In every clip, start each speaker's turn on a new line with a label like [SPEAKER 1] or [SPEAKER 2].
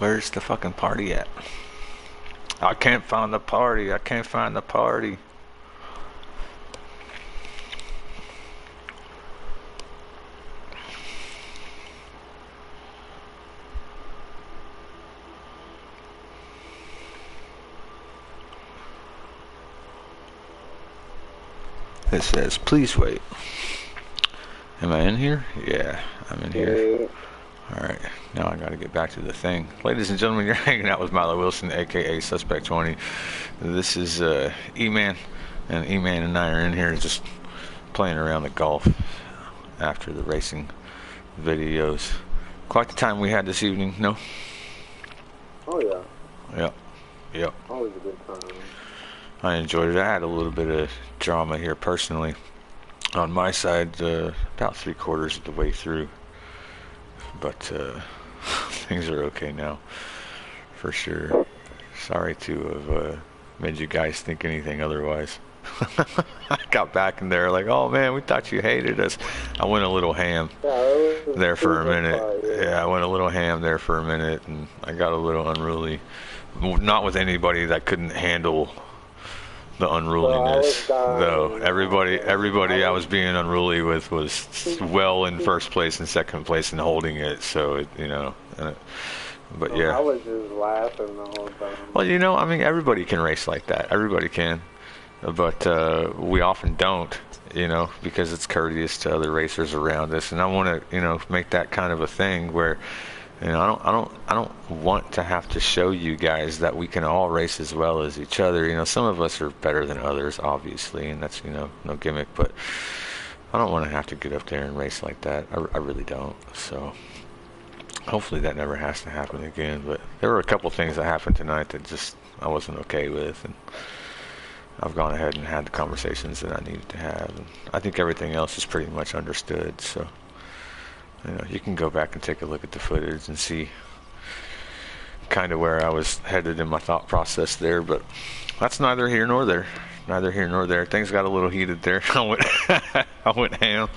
[SPEAKER 1] Where's the fucking party at? I can't find the party. I can't find the party. It says, please wait. Am I in here? Yeah, I'm in here. Alright, now I gotta get back to the thing. Ladies and gentlemen, you're hanging out with Milo Wilson, aka Suspect 20. This is E-Man, and E-Man and I are in here just playing around the golf after the racing videos. Quite the time we had this evening, no?
[SPEAKER 2] Oh yeah.
[SPEAKER 1] Yep, yep.
[SPEAKER 2] Always a good time.
[SPEAKER 1] I enjoyed it. I had a little bit of drama here personally. On my side, about 3/4 of the way through. But things are okay now, for sure. Sorry to have made you guys think anything otherwise. I got back in there like, oh man, we thought you hated us. I went a little ham there for a minute. Yeah, I went a little ham there for a minute, and I got a little unruly. Not with anybody that couldn't handle the unruliness, though. Everybody I was being unruly with was well in first place and second place and holding it. So it, you know, but yeah.
[SPEAKER 2] I was just laughing the whole time.
[SPEAKER 1] Well, you know, I mean, everybody can race like that. Everybody can, but we often don't. You know, because it's courteous to other racers around us, and I want to, you know, make that kind of a thing where. You know, I don't want to have to show you guys that we can all race as well as each other. You know, some of us are better than others, obviously, and that's, you know, no gimmick. But I don't want to have to get up there and race like that. I really don't. So hopefully that never has to happen again. But there were a couple things that happened tonight that just I wasn't okay with, and I've gone ahead and had the conversations that I needed to have. And I think everything else is pretty much understood. So. You know, you can go back and take a look at the footage and see kind of where I was headed in my thought process there, but that's neither here nor there. Neither here nor there. Things got a little heated there. I went ham.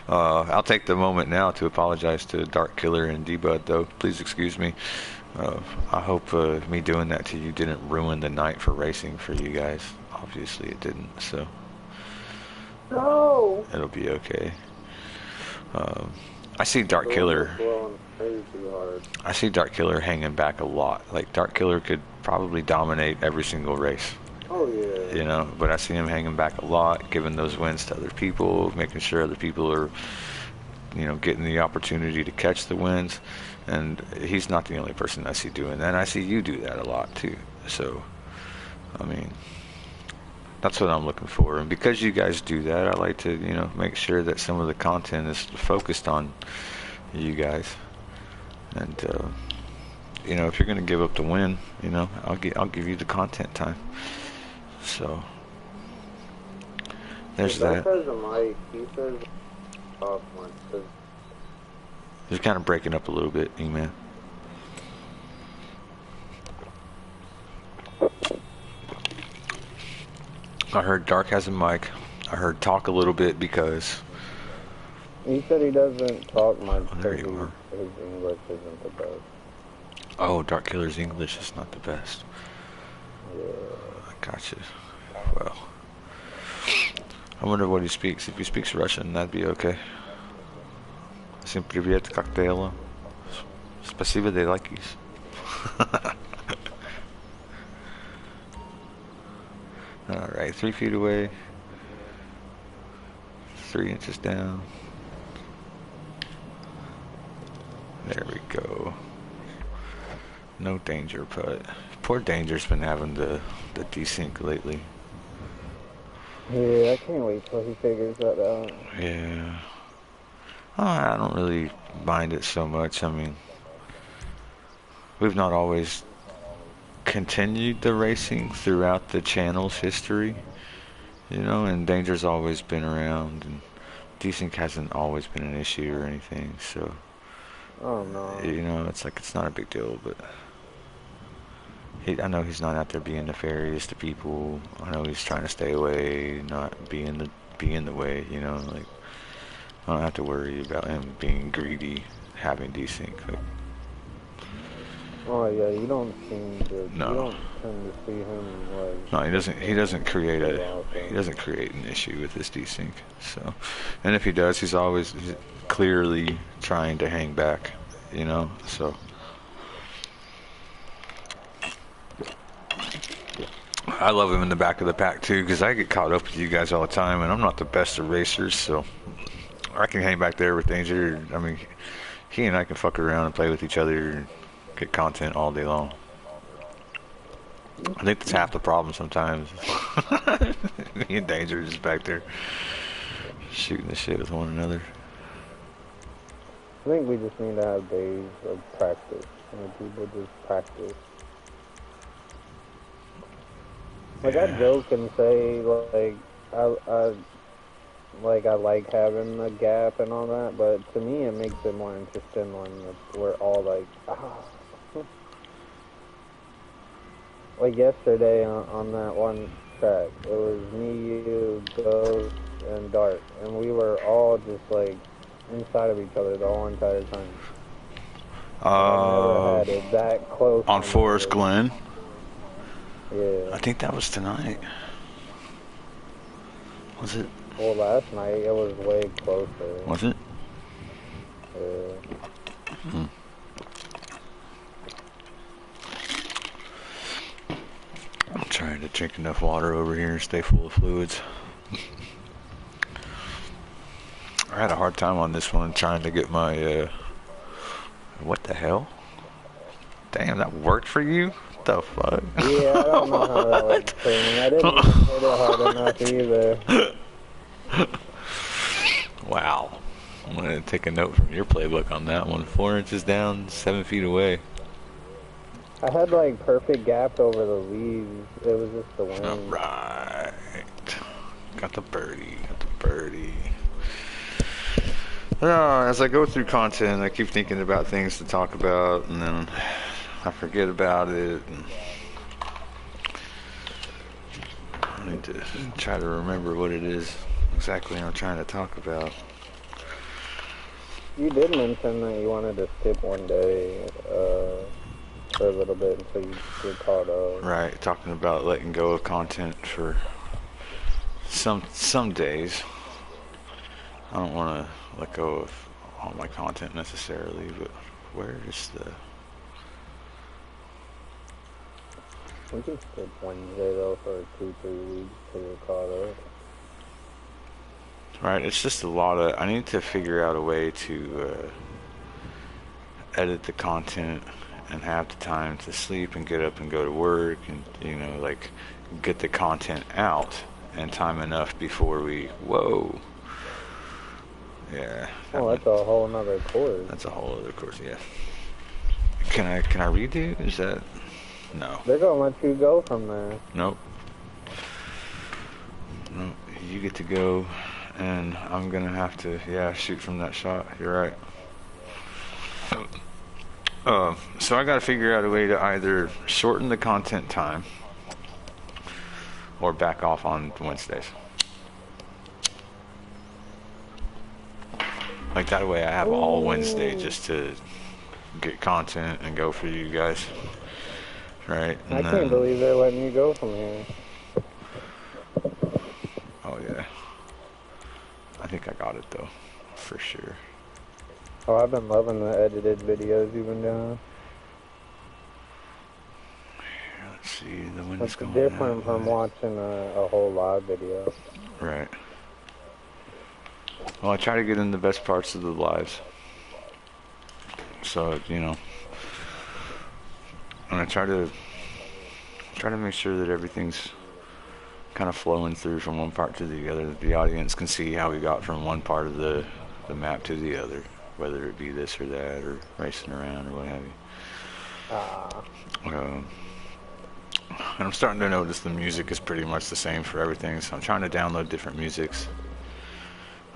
[SPEAKER 1] I'll take the moment now to apologize to Dark Killer and D-Bud, though. Please excuse me. I hope me doing that to you didn't ruin the night for racing for you guys. Obviously it didn't, so
[SPEAKER 2] No.
[SPEAKER 1] it'll be okay. I see Dark Killer. I see Dark Killer hanging back a lot. Like Dark Killer could probably dominate every single race.
[SPEAKER 2] Oh yeah.
[SPEAKER 1] You know, but I see him hanging back a lot, giving those wins to other people, making sure other people are, you know, getting the opportunity to catch the wins. And he's not the only person I see doing that. And I see you do that a lot too. So, I mean. That's what I'm looking for, and because you guys do that, I like to, you know, make sure that some of the content is focused on you guys. And you know, if you're gonna give up the win, you know, I'll give you the content time. So there's that. You're kind of breaking up a little bit, E-Man. I heard Dark has a mic. I heard talk a little bit because...
[SPEAKER 2] He said he doesn't talk much
[SPEAKER 1] there
[SPEAKER 2] because
[SPEAKER 1] you are.
[SPEAKER 2] his English isn't the best.
[SPEAKER 1] Oh, Dark Killer's English is not the best.
[SPEAKER 2] Yeah.
[SPEAKER 1] I gotcha. Well, I wonder what he speaks. If he speaks Russian, that'd be okay. Всем привет, как дела? Спасибо, they like you. Alright, 3 feet away. 3 inches down. There we go. No danger putt. Poor Danger's been having the desync lately.
[SPEAKER 2] Yeah, I can't wait till he figures that out.
[SPEAKER 1] Yeah. I don't really mind it so much. I mean, we've not always continued the racing throughout the channel's history, you know, and Danger's always been around, and desync hasn't always been an issue or anything, so
[SPEAKER 2] Oh no.
[SPEAKER 1] you know, it's like it's not a big deal, but I know he's not out there being nefarious to people. I know he's trying to stay away, not be in the way, you know, like I don't have to worry about him being greedy having desync. Like,
[SPEAKER 2] Oh yeah, you don't seem to. You
[SPEAKER 1] No,
[SPEAKER 2] don't tend to see him like
[SPEAKER 1] no, he doesn't. He doesn't create
[SPEAKER 2] too
[SPEAKER 1] a. He
[SPEAKER 2] often.
[SPEAKER 1] doesn't create an issue with his desync. So, and if he does, he's clearly trying to hang back. You know. So I love him in the back of the pack too, because I get caught up with you guys all the time, and I'm not the best of racers, so I can hang back there with Danger. I mean, he and I can fuck around and play with each other and get content all day long. I think that's half the problem sometimes. Me and Danger are just back there shooting the shit with one another.
[SPEAKER 2] I think we just need to have days of practice, and people just practice. Like I
[SPEAKER 1] Yeah.
[SPEAKER 2] joke and say like I like having a gap and all that, but to me it makes it more interesting when we're all like like yesterday on that one track, it was me, you, Ghost, and Dart, and we were all just like inside of each other the whole entire time. Like I've never
[SPEAKER 1] Uh,
[SPEAKER 2] had it that close
[SPEAKER 1] on
[SPEAKER 2] on my
[SPEAKER 1] Forest
[SPEAKER 2] race.
[SPEAKER 1] Glen.
[SPEAKER 2] Yeah.
[SPEAKER 1] I think that was tonight. Was it?
[SPEAKER 2] Well, last night it was way closer.
[SPEAKER 1] Was it?
[SPEAKER 2] Yeah.
[SPEAKER 1] Hmm. I'm trying to drink enough water over here and stay full of fluids. I had a hard time on this one trying to get my, what the hell? Damn, that worked for you? What the fuck?
[SPEAKER 2] Yeah, I don't know how that works for me. I didn't even hit it hard enough either.
[SPEAKER 1] Wow. I'm going to take a note from your playbook on that one. 4 inches down, 7 feet away.
[SPEAKER 2] I had like perfect gaps over the leaves. It was just the wind.
[SPEAKER 1] Alright. Got the birdie. Got the birdie. As I go through content, I keep thinking about things to talk about, and then I forget about it. And I need to try to remember what it is exactly I'm trying to talk about.
[SPEAKER 2] You did mention that you wanted to skip one day for a little bit until you get caught up.
[SPEAKER 1] Right, talking about letting go of content for some days. I don't want to let go of all my content necessarily, but where is the...
[SPEAKER 2] We can skip Wednesday though for 2-3 weeks till you're caught up.
[SPEAKER 1] Right, it's just a lot of... I need to figure out a way to edit the content and have the time to sleep and get up and go to work and, you know, like, get the content out in time enough before we... Whoa. Yeah.
[SPEAKER 2] Oh, that's a whole nother course.
[SPEAKER 1] That's a whole other course, yeah. Can I redo? Is that... No.
[SPEAKER 2] They're gonna let you go from there.
[SPEAKER 1] Nope. Nope. You get to go, and I'm gonna have to, yeah, shoot from that shot. You're right. So I gotta figure out a way to either shorten the content time or back off on Wednesdays. Like that way I have all Wednesday just to get content and go for you guys. Right? And
[SPEAKER 2] I can't believe they're letting you go from here.
[SPEAKER 1] Oh yeah. I think I got it though, for sure.
[SPEAKER 2] Oh, I've been loving the edited videos you've been doing.
[SPEAKER 1] Let's see, the wind's
[SPEAKER 2] It's
[SPEAKER 1] going
[SPEAKER 2] different
[SPEAKER 1] that
[SPEAKER 2] from
[SPEAKER 1] way.
[SPEAKER 2] watching a whole live video.
[SPEAKER 1] Right. Well, I try to get in the best parts of the lives. So, you know, and I try to make sure that everything's kind of flowing through from one part to the other, that the audience can see how we got from one part of the map to the other, whether it be this or that, or racing around, or what have you. And I'm starting to notice the music is pretty much the same for everything, so I'm trying to download different musics.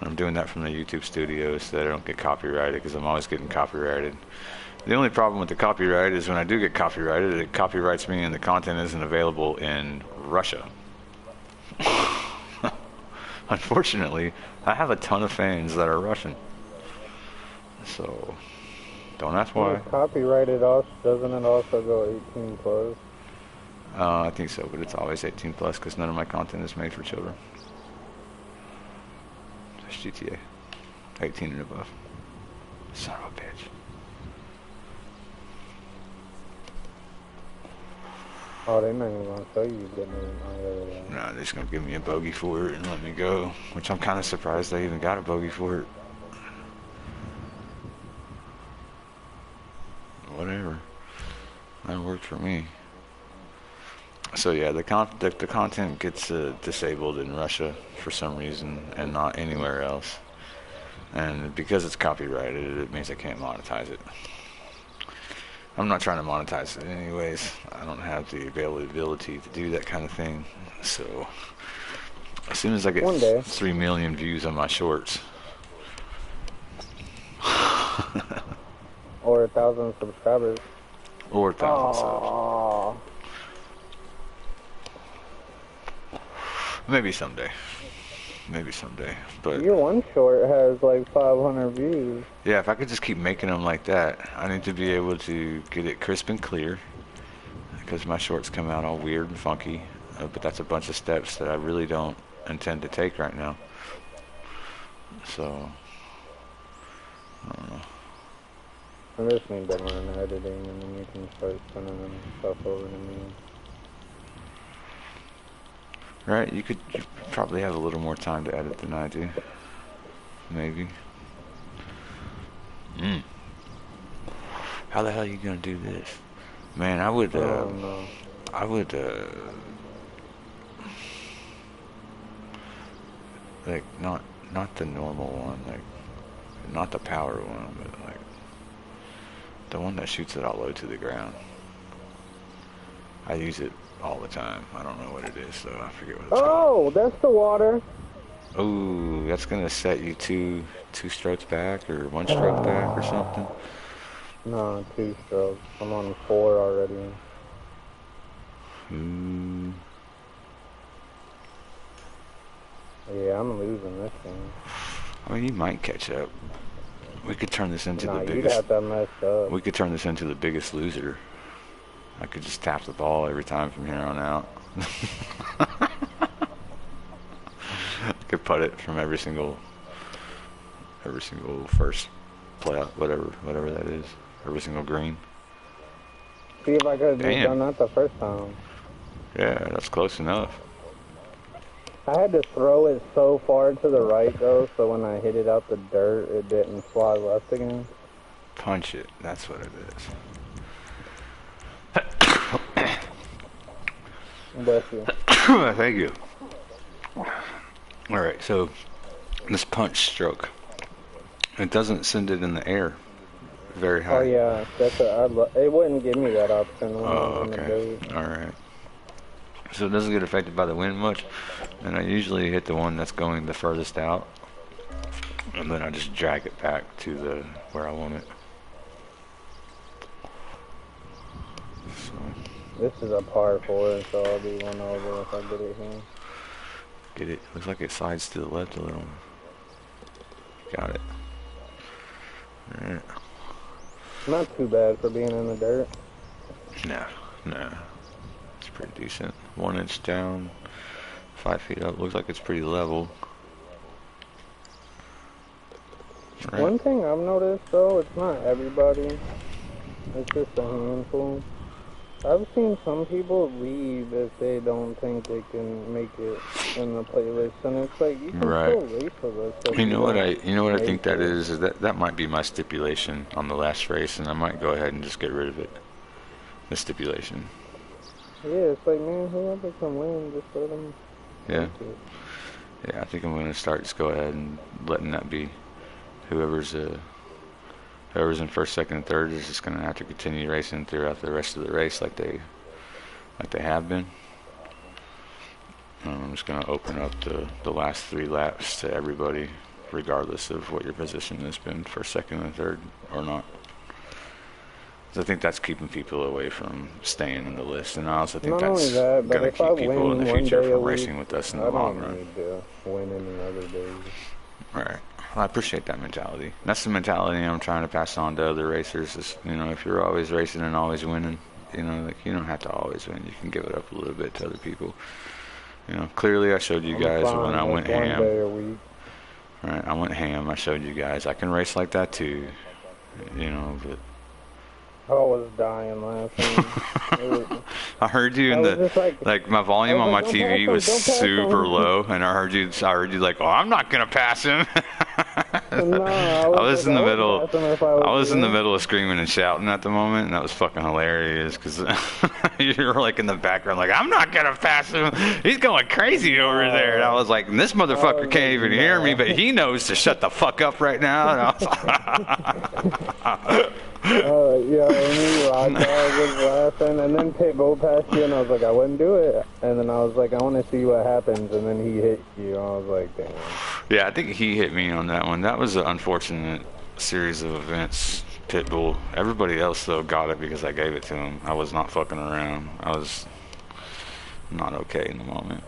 [SPEAKER 1] I'm doing that from the YouTube studio so that I don't get copyrighted, because I'm always getting copyrighted. The only problem with the copyright is when I do get copyrighted, it copyrights me and the content isn't available in Russia. Unfortunately, I have a ton of fans that are Russian. So, Don't ask
[SPEAKER 2] When
[SPEAKER 1] why.
[SPEAKER 2] it's copyrighted, also doesn't it also go 18 plus?
[SPEAKER 1] I think so, but it's always 18 plus because none of my content is made for children. It's GTA. 18 and above. Son of a bitch.
[SPEAKER 2] Oh, they're not even gonna show you getting it.
[SPEAKER 1] No, they're just gonna give me a bogey for it and let me go, which I'm kind of surprised they even got a bogey for it. Whatever. That worked for me. So yeah, the content gets disabled in Russia for some reason and not anywhere else. And because it's copyrighted, it means I can't monetize it. I'm not trying to monetize it anyways. I don't have the availability to do that kind of thing. So as soon as I get
[SPEAKER 2] One day.
[SPEAKER 1] 3 million views on my shorts,
[SPEAKER 2] Or 1,000 subscribers.
[SPEAKER 1] or 1,000 subs,
[SPEAKER 2] Oh,
[SPEAKER 1] maybe someday. Maybe someday. But
[SPEAKER 2] your one short has like 500 views.
[SPEAKER 1] yeah, if I could just keep making them like that, I need to be able to get it crisp and clear because my shorts come out all weird and funky. But that's a bunch of steps that I really don't intend to take right now. So, I don't know.
[SPEAKER 2] I just need to learn editing and then you can start sending them stuff over to me.
[SPEAKER 1] Right, you probably have a little more time to edit than I do. Maybe. How the hell are you gonna do this? Man, I would,
[SPEAKER 2] No.
[SPEAKER 1] like, not the normal one, like, not the power one, but, like, the one that shoots it all low to the ground. I use it all the time. I don't know what it is, so I forget what it's called.
[SPEAKER 2] Oh, that's the water.
[SPEAKER 1] Oh, that's gonna set you two strokes back or one stroke back or something.
[SPEAKER 2] No, 2 strokes. I'm on 4 already. Yeah, I'm losing this thing.
[SPEAKER 1] I mean, you might catch up. We could turn this into
[SPEAKER 2] Nah,
[SPEAKER 1] the
[SPEAKER 2] you
[SPEAKER 1] biggest.
[SPEAKER 2] got that messed up.
[SPEAKER 1] We could turn this into the biggest loser. I could just tap the ball every time from here on out. I could putt it from every single first play out, whatever that is, every single green.
[SPEAKER 2] See if I could have
[SPEAKER 1] Damn.
[SPEAKER 2] done that the first time.
[SPEAKER 1] Yeah, that's close enough.
[SPEAKER 2] I had to throw it so far to the right though, so when I hit it out the dirt, it didn't fly left again.
[SPEAKER 1] Punch it. That's what it is.
[SPEAKER 2] Bless you.
[SPEAKER 1] Thank you. All right, so this punch stroke, it doesn't send it in the air very high.
[SPEAKER 2] Oh yeah, it wouldn't give me that option when I was in the
[SPEAKER 1] Okay.
[SPEAKER 2] dirt.
[SPEAKER 1] All right. So it doesn't get affected by the wind much, and I usually hit the one that's going the furthest out, and then I just drag it back to where I want it. So,
[SPEAKER 2] This is a par 4, so I'll be 1 over if I get it here.
[SPEAKER 1] get it? Looks like it slides to the left a little. Got it. All right.
[SPEAKER 2] Not too bad for being in the dirt.
[SPEAKER 1] Nah. It's pretty decent. 1 inch down, 5 feet up. Looks like it's pretty level. Right.
[SPEAKER 2] One thing I've noticed though, it's not everybody. It's just a handful. I've seen some people leave if they don't think they can make it in the playlist, and it's like you can
[SPEAKER 1] Right.
[SPEAKER 2] still race with us. if
[SPEAKER 1] You know what I
[SPEAKER 2] don't
[SPEAKER 1] think
[SPEAKER 2] make
[SPEAKER 1] that
[SPEAKER 2] it.
[SPEAKER 1] is that might be my stipulation on the last race, and I might go ahead and just get rid of it. The stipulation.
[SPEAKER 2] Yeah, it's like, man, whoever can win, just let them
[SPEAKER 1] Yeah.
[SPEAKER 2] make it.
[SPEAKER 1] Yeah, I think I'm going to start just go ahead and letting that be. Whoever's in first, second, and third is just going to have to continue racing throughout the rest of the race like they have been. I'm just going to open up the last 3 laps to everybody, regardless of what your position has been, first, second, and third, or not. So I think that's keeping people away from staying in the list, and I also think
[SPEAKER 2] Not only
[SPEAKER 1] that's
[SPEAKER 2] that, but
[SPEAKER 1] going to
[SPEAKER 2] if I
[SPEAKER 1] keep people in
[SPEAKER 2] win
[SPEAKER 1] the
[SPEAKER 2] one
[SPEAKER 1] future
[SPEAKER 2] day
[SPEAKER 1] from
[SPEAKER 2] a
[SPEAKER 1] racing
[SPEAKER 2] week,
[SPEAKER 1] with us in
[SPEAKER 2] I
[SPEAKER 1] the long
[SPEAKER 2] don't
[SPEAKER 1] run.
[SPEAKER 2] need to win any other days.
[SPEAKER 1] All right.
[SPEAKER 3] I appreciate that mentality. That's the mentality I'm trying to pass on to other racers. Is, you know, if you're always racing and always winning, you know, like you don't have to always win. You can give it up a little bit to other people. You know, clearly I showed you guys when I went ham.
[SPEAKER 2] One day a week.
[SPEAKER 3] Right, I went ham. I showed you guys I can race like that too. You know, but
[SPEAKER 2] I was dying laughing.
[SPEAKER 3] I heard you in the like my volume on my TV was super low, and I heard you like, oh, I'm not gonna pass him.
[SPEAKER 2] No,
[SPEAKER 3] I was in the middle. I was in the middle of screaming and shouting at the moment, and that was fucking hilarious because you were like in the background, like, I'm not gonna pass him. He's going crazy over there. And I was like, this motherfucker can't even hear me, but he knows to shut the fuck up right now. And I was
[SPEAKER 2] yeah, me, Rock was laughing, and then Pitbull passed you, and I was like, I wouldn't do it. And then I was like, I want to see what happens, and then he hit you, and I was like, damn.
[SPEAKER 3] Yeah, I think he hit me on that one. That was an unfortunate series of events, Pitbull. Everybody else, though, got it because I gave it to him. I was not fucking around. I was not okay in the moment.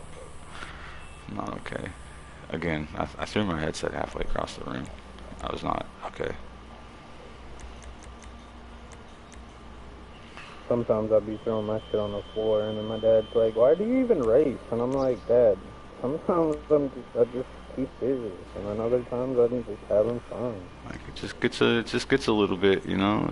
[SPEAKER 3] Not okay. Again, I threw my headset halfway across the room. I was not okay.
[SPEAKER 2] Sometimes I'd be throwing my shit on the floor, and then my dad's like, why do you even race? And I'm like, Dad, sometimes I just keep busy, and then other times I'm just having fun.
[SPEAKER 3] Like, it just gets a little bit, you know,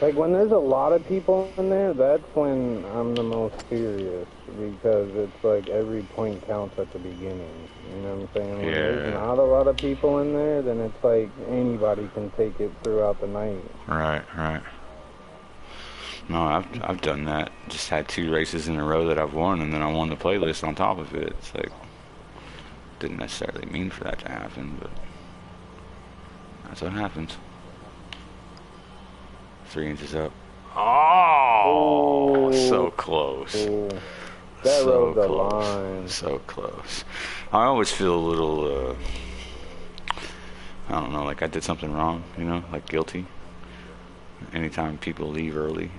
[SPEAKER 2] like when there's a lot of people in there, that's when I'm the most serious, because it's like every point counts at the beginning, you know what I'm saying? When there's not a lot of people in there, then it's like anybody can take it throughout the night.
[SPEAKER 3] Right. No, I've done that. Just had 2 races in a row that I've won, and then I won the playlist on top of it. It's like, didn't necessarily mean for that to happen, but that's what happens. 3 inches up. Oh, so close.
[SPEAKER 2] That
[SPEAKER 3] so
[SPEAKER 2] rode the
[SPEAKER 3] close.
[SPEAKER 2] line.
[SPEAKER 3] So close. I always feel a little, I don't know, like I did something wrong, you know, like guilty. Anytime people leave early,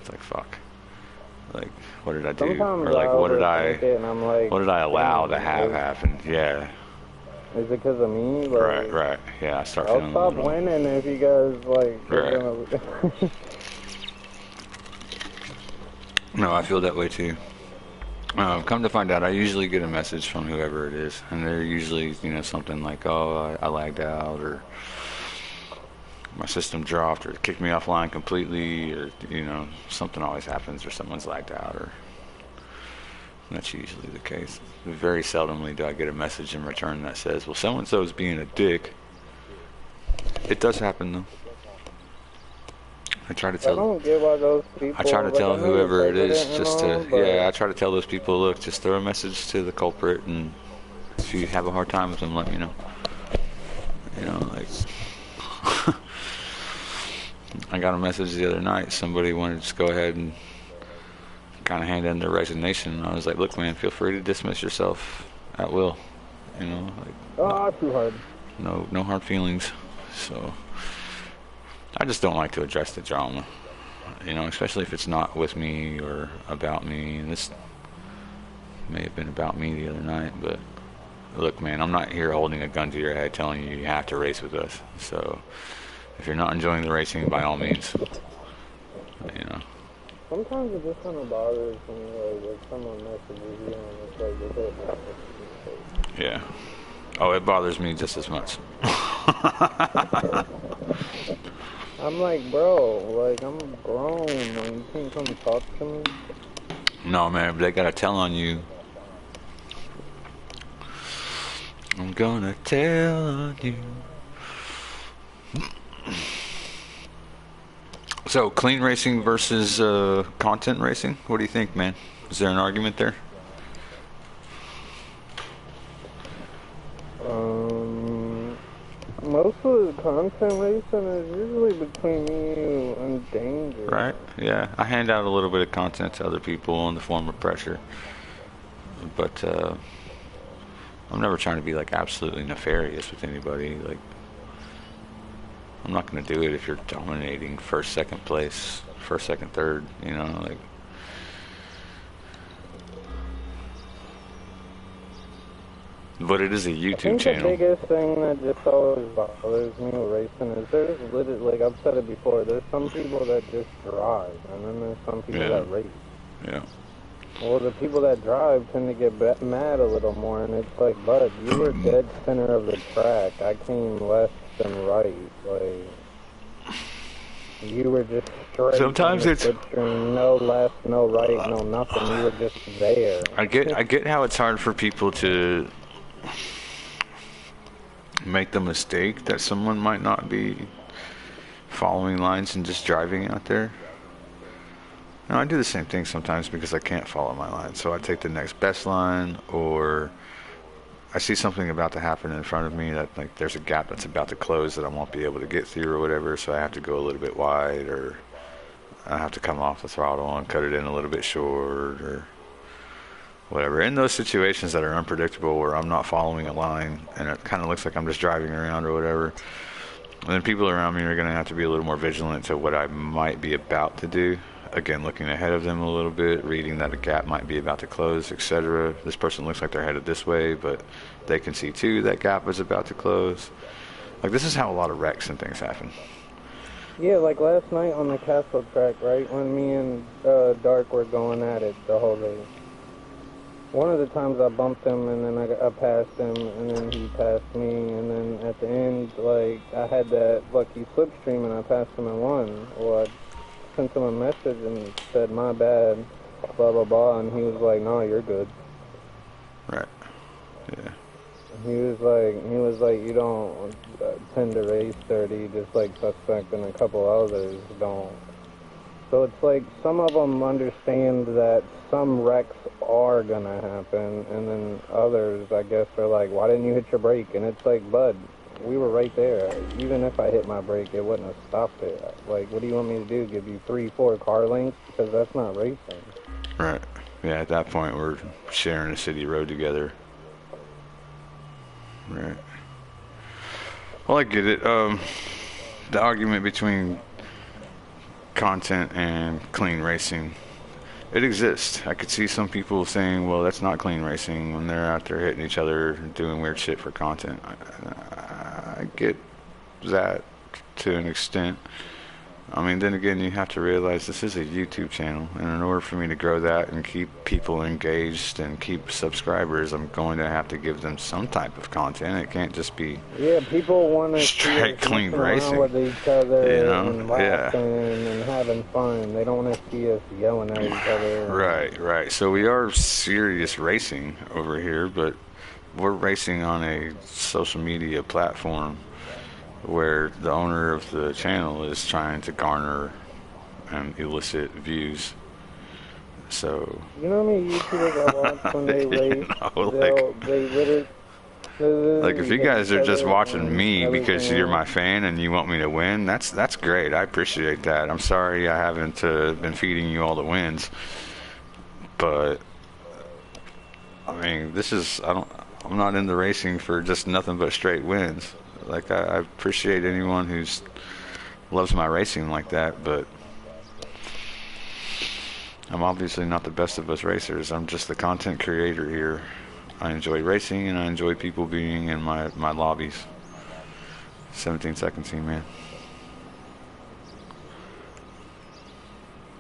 [SPEAKER 3] it's like, fuck. Like, what did I do?
[SPEAKER 2] Sometimes
[SPEAKER 3] or like, what did
[SPEAKER 2] like,
[SPEAKER 3] what did I allow to have happen? Yeah.
[SPEAKER 2] Is it because of me? Like,
[SPEAKER 3] Right. Yeah, I start
[SPEAKER 2] I'll
[SPEAKER 3] feeling
[SPEAKER 2] stop winning if you guys, like...
[SPEAKER 3] Right. No, I feel that way too. Come to find out, I usually get a message from whoever it is, and they're usually, you know, something like, oh, I lagged out, or my system dropped, or kicked me offline completely, or, you know, something always happens, or someone's lagged out, or that's usually the case. Very seldomly do I get a message in return that says, well, so-and-so is being a dick. It does happen, though. I try to tell.
[SPEAKER 2] I don't get why those people.
[SPEAKER 3] I try to tell whoever it is just to.
[SPEAKER 2] Yeah,
[SPEAKER 3] I try to tell those people, look, just throw a message to the culprit, and if you have a hard time with them, let me know. You know, like. I got a message the other night. Somebody wanted to just go ahead and kind of hand in their resignation. And I was like, look, man, feel free to dismiss yourself at will. You know, like.
[SPEAKER 2] Too hard.
[SPEAKER 3] No hard feelings. So. I just don't like to address the drama, you know, especially if it's not with me or about me. And this may have been about me the other night, but look, man, I'm not here holding a gun to your head telling you you have to race with us. So if you're not enjoying the racing, by all means, you know.
[SPEAKER 2] Sometimes it just kind of bothers me, like, if someone messages you and it's like, they hit me.
[SPEAKER 3] Yeah. Oh, it bothers me just as much.
[SPEAKER 2] I'm like, bro, like, I'm grown, man. You can't come talk to me.
[SPEAKER 3] No, man, but they gotta tell on you. I'm gonna tell on you. So, clean racing versus content racing? What do you think, man? Is there an argument there?
[SPEAKER 2] Most of the content racing is usually between you and danger.
[SPEAKER 3] Right? Yeah. I hand out a little bit of content to other people in the form of pressure. But I'm never trying to be like absolutely nefarious with anybody. Like, I'm not going to do it if you're dominating first, second place, first, second, third, you know, like.
[SPEAKER 1] But it is a
[SPEAKER 2] I
[SPEAKER 1] YouTube
[SPEAKER 2] think the
[SPEAKER 1] channel.
[SPEAKER 2] biggest thing that just always bothers me with racing is there's literally, like I've said it before, there's some people that just drive, and then there's some people
[SPEAKER 3] Yeah.
[SPEAKER 2] that race.
[SPEAKER 3] Yeah.
[SPEAKER 2] Well, the people that drive tend to get mad a little more, and it's like, bud, you were dead center of the track. I came left and right. Like, you were just straight.
[SPEAKER 1] Sometimes
[SPEAKER 2] in the
[SPEAKER 1] it's-
[SPEAKER 2] slipstream, no left, no right, no nothing. You were just there.
[SPEAKER 1] I get how it's hard for people to make the mistake that someone might not be following lines and just driving out there. Now, I do the same thing sometimes because I can't follow my line. So I take the next best line, or I see something about to happen in front of me that, like, there's a gap that's about to close that I won't be able to get through or whatever, so I have to go a little bit wide, or I have to come off the throttle and cut it in a little bit short, or whatever. In those situations that are unpredictable, where I'm not following a line and it kind of looks like I'm just driving around or whatever, and then people around me are going to have to be a little more vigilant to what I might be about to do. Again, looking ahead of them a little bit, reading that a gap might be about to close, etc. This person looks like they're headed this way, but they can see too that gap is about to close. Like, this is how a lot of wrecks and things happen.
[SPEAKER 2] Yeah, like last night on the castle track, right, when me and Dark were going at it the whole day. One of the times I bumped him, and then I passed him, and then he passed me, and then at the end, like, I had that lucky slipstream, and I passed him and won. Well, I sent him a message and said, my bad, blah, blah, blah, and he was like, no, you're good.
[SPEAKER 1] Right. Yeah.
[SPEAKER 2] He was like, you don't tend to race dirty, just like Suspect and a couple others don't. So it's like some of them understand that some wrecks are gonna happen, and then others, I guess, are like, why didn't you hit your brake? And it's like, bud, we were right there. Even if I hit my brake, it wouldn't have stopped it. Like, what do you want me to do? Give you 3-4 car lengths? Because that's not racing.
[SPEAKER 1] Right. Yeah, at that point, we're sharing a city road together. Right. Well, I get it. The argument between content and clean racing, it exists. I could see some people saying, well, that's not clean racing when they're out there hitting each other, doing weird shit for content. I get that to an extent. I mean, then again, you have to realize this is a YouTube channel, and in order for me to grow that and keep people engaged and keep subscribers, I'm going to have to give them some type of content. It can't just be
[SPEAKER 2] Yeah, people want to
[SPEAKER 1] straight clean racing.
[SPEAKER 2] with each other,
[SPEAKER 1] You know?
[SPEAKER 2] and laughing and having fun. They don't want to see us yelling at each other.
[SPEAKER 1] Right. So we are serious racing over here, but we're racing on a social media platform where the owner of the channel is trying to garner and elicit views. So,
[SPEAKER 2] You know how many YouTubers I watch when they race? They literally...
[SPEAKER 1] like, if you guys are just watching me because you're my fan and you want me to win, that's great. I appreciate that. I'm sorry I haven't been feeding you all the wins, but I mean, I'm not in the racing for just nothing but straight wins. Like, I appreciate anyone who's loves my racing like that, but I'm obviously not the best of us racers. I'm just the content creator here. I enjoy racing, and I enjoy people being in my lobbies. 17 seconds in, man.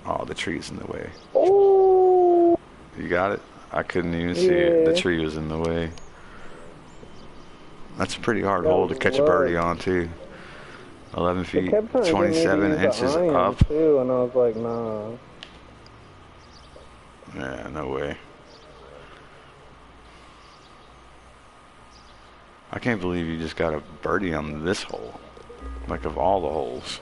[SPEAKER 1] Oh, the tree's in the way.
[SPEAKER 2] Oh!
[SPEAKER 1] You got it? I couldn't even see it. The tree was in the way. That's a pretty hard hole to catch a birdie on, too. 11 feet, 27 inches up.
[SPEAKER 2] Too, and I was like, nah.
[SPEAKER 1] Yeah, no way. I can't believe you just got a birdie on this hole. Like, of all the holes.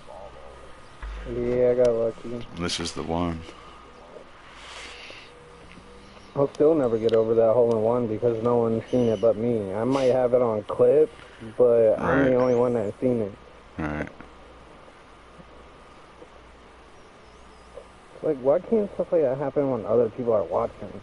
[SPEAKER 2] Yeah, I got lucky.
[SPEAKER 1] This is the one.
[SPEAKER 2] I'll still never get over that hole-in-one because no one's seen it but me. I might have it on clip, but I'm the only one that's seen it.
[SPEAKER 1] Right.
[SPEAKER 2] Like, why can't stuff like that happen when other people are watching?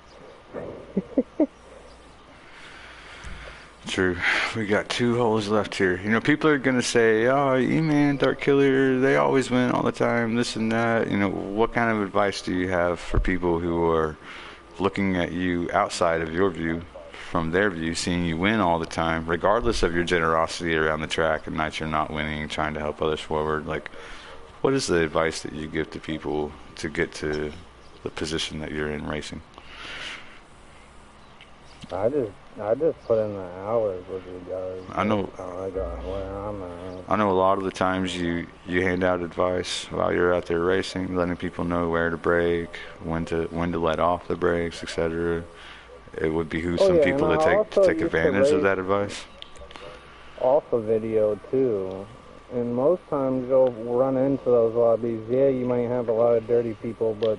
[SPEAKER 1] True. We got 2 holes left here. You know, people are going to say, oh, E-Man, Dark Killer, they always win all the time, this and that. You know, what kind of advice do you have for people who are looking at you outside of your view
[SPEAKER 3] from their view, seeing you win all the time, regardless of your generosity around the track and nights you're not winning, trying to help others forward. Like, what is the advice that you give to people to get to the position that you're in racing?
[SPEAKER 2] I just put in the hours with you guys.
[SPEAKER 3] I know.
[SPEAKER 2] I got where I'm at.
[SPEAKER 3] I know a lot of the times you hand out advice while you're out there racing, letting people know where to brake, when to let off the brakes, etc. It would behoove some people to take advantage of that advice.
[SPEAKER 2] Off a video too, and most times you'll run into those lobbies. Yeah, you might have a lot of dirty people, but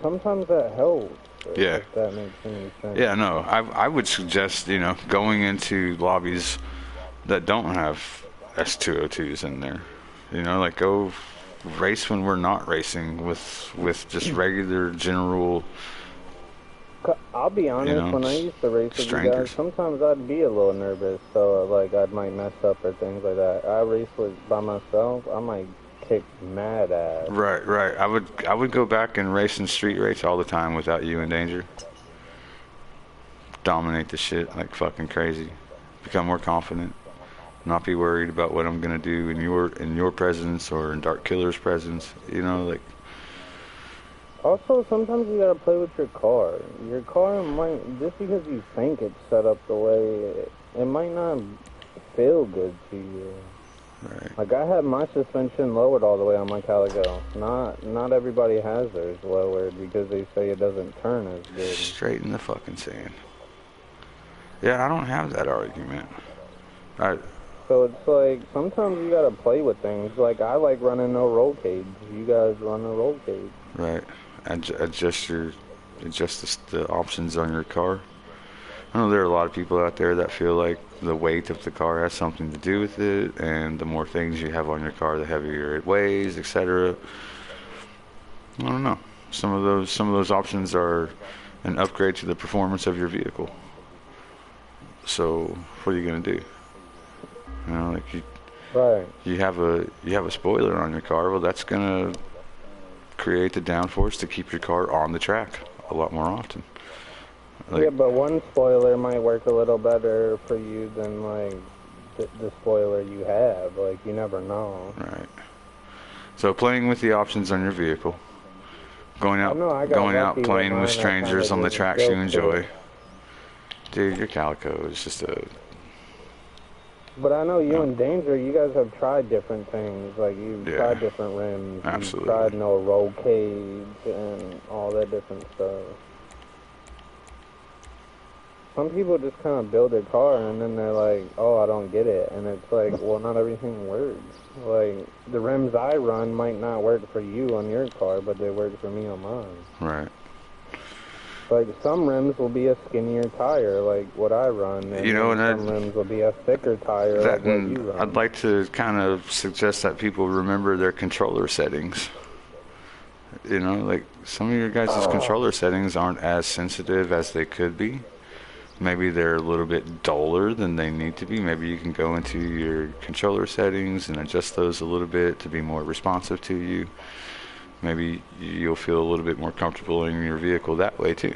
[SPEAKER 2] sometimes that helps.
[SPEAKER 3] Yeah.
[SPEAKER 2] If that makes any sense.
[SPEAKER 3] Yeah, no. I would suggest, going into lobbies that don't have S202s in there. Like go race when we're not racing with just regular general.
[SPEAKER 2] I'll be honest, when I used to race with you guys, sometimes I'd be a little nervous, so like I might mess up or things like that. I race by myself, I might kick mad ass.
[SPEAKER 3] Right. I would go back and race in street race all the time without you in danger. Dominate the shit like fucking crazy. Become more confident. Not be worried about what I'm gonna do in your presence or in Dark Killer's presence. Like.
[SPEAKER 2] Also, sometimes you gotta play with your car. Your car might, just because you think it's set up the way, it might not feel good to you.
[SPEAKER 3] Right.
[SPEAKER 2] Like I had my suspension lowered all the way on my Calico. Not everybody has theirs lowered because they say it doesn't turn as good.
[SPEAKER 3] Straight in the fucking sand. Yeah, I don't have that argument.
[SPEAKER 2] So it's like sometimes you gotta play with things. Like I like running no roll cage. You guys run a roll cage.
[SPEAKER 3] Right. Adjust the options on your car. I know there are a lot of people out there that feel like the weight of the car has something to do with it, and the more things you have on your car, the heavier it weighs, etc. I don't know. Some of those options are an upgrade to the performance of your vehicle. So what are you gonna do? You have a spoiler on your car. Well, that's gonna create the downforce to keep your car on the track a lot more often.
[SPEAKER 2] Yeah, but one spoiler might work a little better for you than like the spoiler you have. Like you never know.
[SPEAKER 3] Right. So playing with the options on your vehicle, going out playing with strangers on the tracks you enjoy. Dude, your Calico is just a.
[SPEAKER 2] But I know you and Danger, you guys have tried different things. Like you've tried different rims.
[SPEAKER 3] Absolutely.
[SPEAKER 2] You've tried no roll cage and all that different stuff. Some people just kind of build their car and then they're like, oh, I don't get it. And it's like, well, not everything works. Like, the rims I run might not work for you on your car, but they work for me on mine.
[SPEAKER 3] Right.
[SPEAKER 2] Like, some rims will be a skinnier tire, like what I run. And some rims will be a thicker tire, like what you run.
[SPEAKER 3] I'd like to kind of suggest that people remember their controller settings. Like, some of your guys' controller settings aren't as sensitive as they could be. Maybe they're a little bit duller than they need to be. Maybe you can go into your controller settings and adjust those a little bit to be more responsive to you. Maybe you'll feel a little bit more comfortable in your vehicle that way too.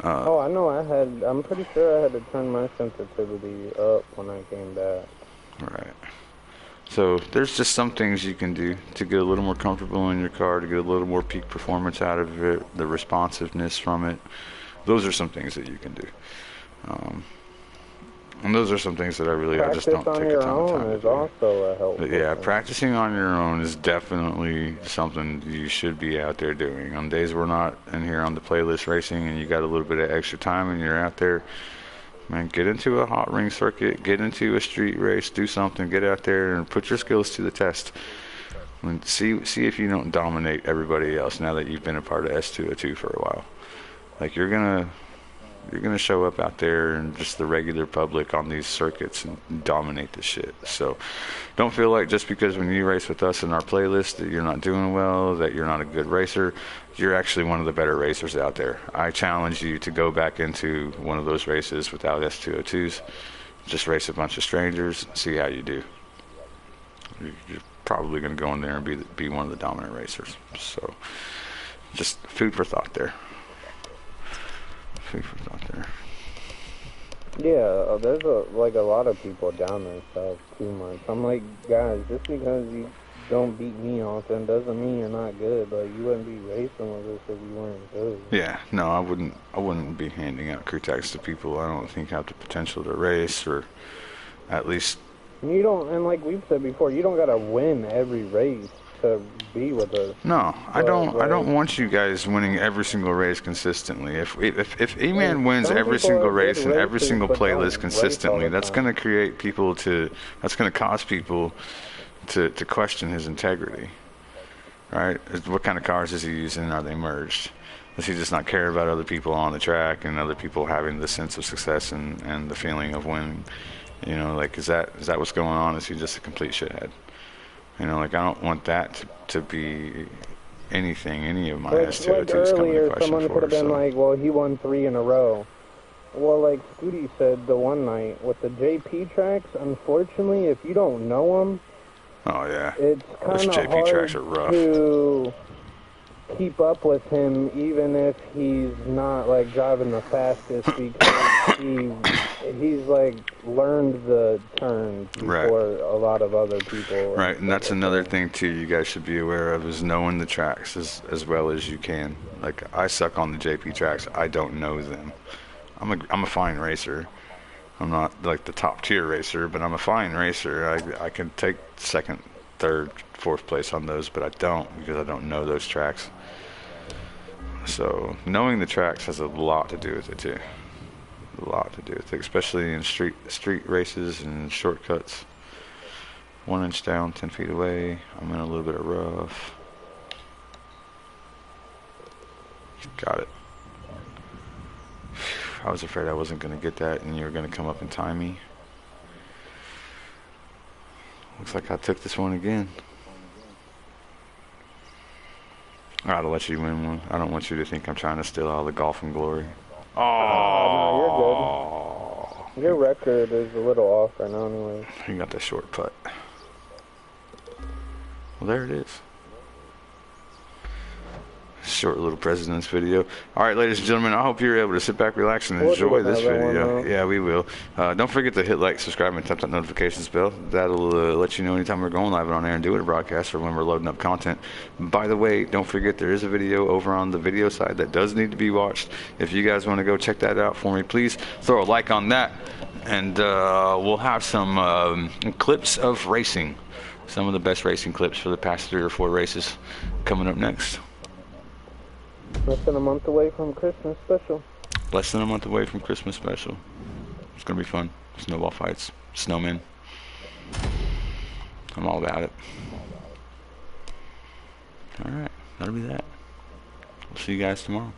[SPEAKER 2] I know I'm pretty sure I had to turn my sensitivity up when I came back.
[SPEAKER 3] Right. So there's just some things you can do to get a little more comfortable in your car, to get a little more peak performance out of it, the responsiveness from it. Those are some things that you can do. And those are some things that I just don't take a ton of time to do.
[SPEAKER 2] Also a helpful
[SPEAKER 3] yeah,
[SPEAKER 2] thing.
[SPEAKER 3] practicing on your own is definitely something you should be out there doing. On days we're not in here on the playlist racing and you got a little bit of extra time and you're out there, man, get into a hot ring circuit, get into a street race, do something, get out there and put your skills to the test. And see if you don't dominate everybody else now that you've been a part of S202 for a while. Like you're gonna show up out there and just the regular public on these circuits and dominate the shit. So don't feel like just because when you race with us in our playlist that you're not doing well, that you're not a good racer. You're actually one of the better racers out there. I challenge you to go back into one of those races without S202s. Just race a bunch of strangers, see how you do. You're probably going to go in there and be one of the dominant racers. So just food for thought there. Fifer's out there.
[SPEAKER 2] Yeah, there's a lot of people down there south too much. I'm like, guys, just because you don't beat me often doesn't mean you're not good. Like, you wouldn't be racing with us if you weren't good.
[SPEAKER 3] Yeah, no, I wouldn't be handing out crew tags to people I don't think have the potential to race, or at least.
[SPEAKER 2] You don't, and like we've said before, you don't gotta win every race to be with us.
[SPEAKER 3] No, I don't want you guys winning every single race consistently. If E-Man wins
[SPEAKER 2] some
[SPEAKER 3] every
[SPEAKER 2] people
[SPEAKER 3] single
[SPEAKER 2] are good
[SPEAKER 3] race and every
[SPEAKER 2] racers,
[SPEAKER 3] single
[SPEAKER 2] but don't
[SPEAKER 3] playlist
[SPEAKER 2] race
[SPEAKER 3] consistently,
[SPEAKER 2] all the
[SPEAKER 3] that's
[SPEAKER 2] time.
[SPEAKER 3] going to create people to. That's going to cause people to question his integrity. Right? What kind of cars is he using? Are they merged? Does he just not care about other people on the track and other people having the sense of success and the feeling of winning? You know, like, is that what's going on? Is he just a complete shithead? You know, like, I don't want that to be anything any of my
[SPEAKER 2] Like
[SPEAKER 3] S202s come into
[SPEAKER 2] earlier,
[SPEAKER 3] question
[SPEAKER 2] someone
[SPEAKER 3] for.
[SPEAKER 2] could have been
[SPEAKER 3] So.
[SPEAKER 2] like, well, he won 3 in a row. Well, like Scooty said the one night, with the JP tracks, unfortunately, if you don't know them,
[SPEAKER 3] Oh yeah,
[SPEAKER 2] it's
[SPEAKER 3] those
[SPEAKER 2] kind of
[SPEAKER 3] JP
[SPEAKER 2] hard
[SPEAKER 3] tracks are rough.
[SPEAKER 2] to keep up with him, even if he's not like driving the fastest, because he's like learned the turns
[SPEAKER 3] Right.
[SPEAKER 2] before a lot of other people.
[SPEAKER 3] Right, and that's another thing too you guys should be aware of, is knowing the tracks as well as you can. Like, I suck on the JP tracks. I don't know them. I'm a fine racer. I'm not like the top tier racer, but I'm a fine racer. I can take second, third, fourth place on those, but I don't, because I don't know those tracks. So knowing the tracks has a lot to do with it too. A lot to do with it, especially in street races and shortcuts. 1 inch down, 10 feet away. I'm in a little bit of rough. Got it. I was afraid I wasn't going to get that and you were going to come up and time me. Looks like I took this one again. I gotta let you win one. I don't want you to think I'm trying to steal all the golfing glory.
[SPEAKER 2] No, you're good. Your record is a little off right now anyway.
[SPEAKER 3] You got that short putt. Well, there it is. Short little president's video. All right, ladies and gentlemen, I hope you're able to sit back, relax, and
[SPEAKER 2] We'll do
[SPEAKER 3] enjoy this
[SPEAKER 2] another one,
[SPEAKER 3] video.
[SPEAKER 2] though.
[SPEAKER 3] Yeah, we will. Don't forget to hit like, subscribe, and tap that notifications bell. That'll let you know anytime we're going live on air and doing a broadcast, or when we're loading up content. By the way, don't forget there is a video over on the video side that does need to be watched. If you guys want to go check that out for me, please throw a like on that, and we'll have some clips of racing. Some of the best racing clips for the past 3 or 4 races coming up next.
[SPEAKER 2] Less than a month away from Christmas special.
[SPEAKER 3] Less than a month away from Christmas special. It's going to be fun. Snowball fights, snowmen. I'm all about it. All right, that'll be that. We'll see you guys tomorrow.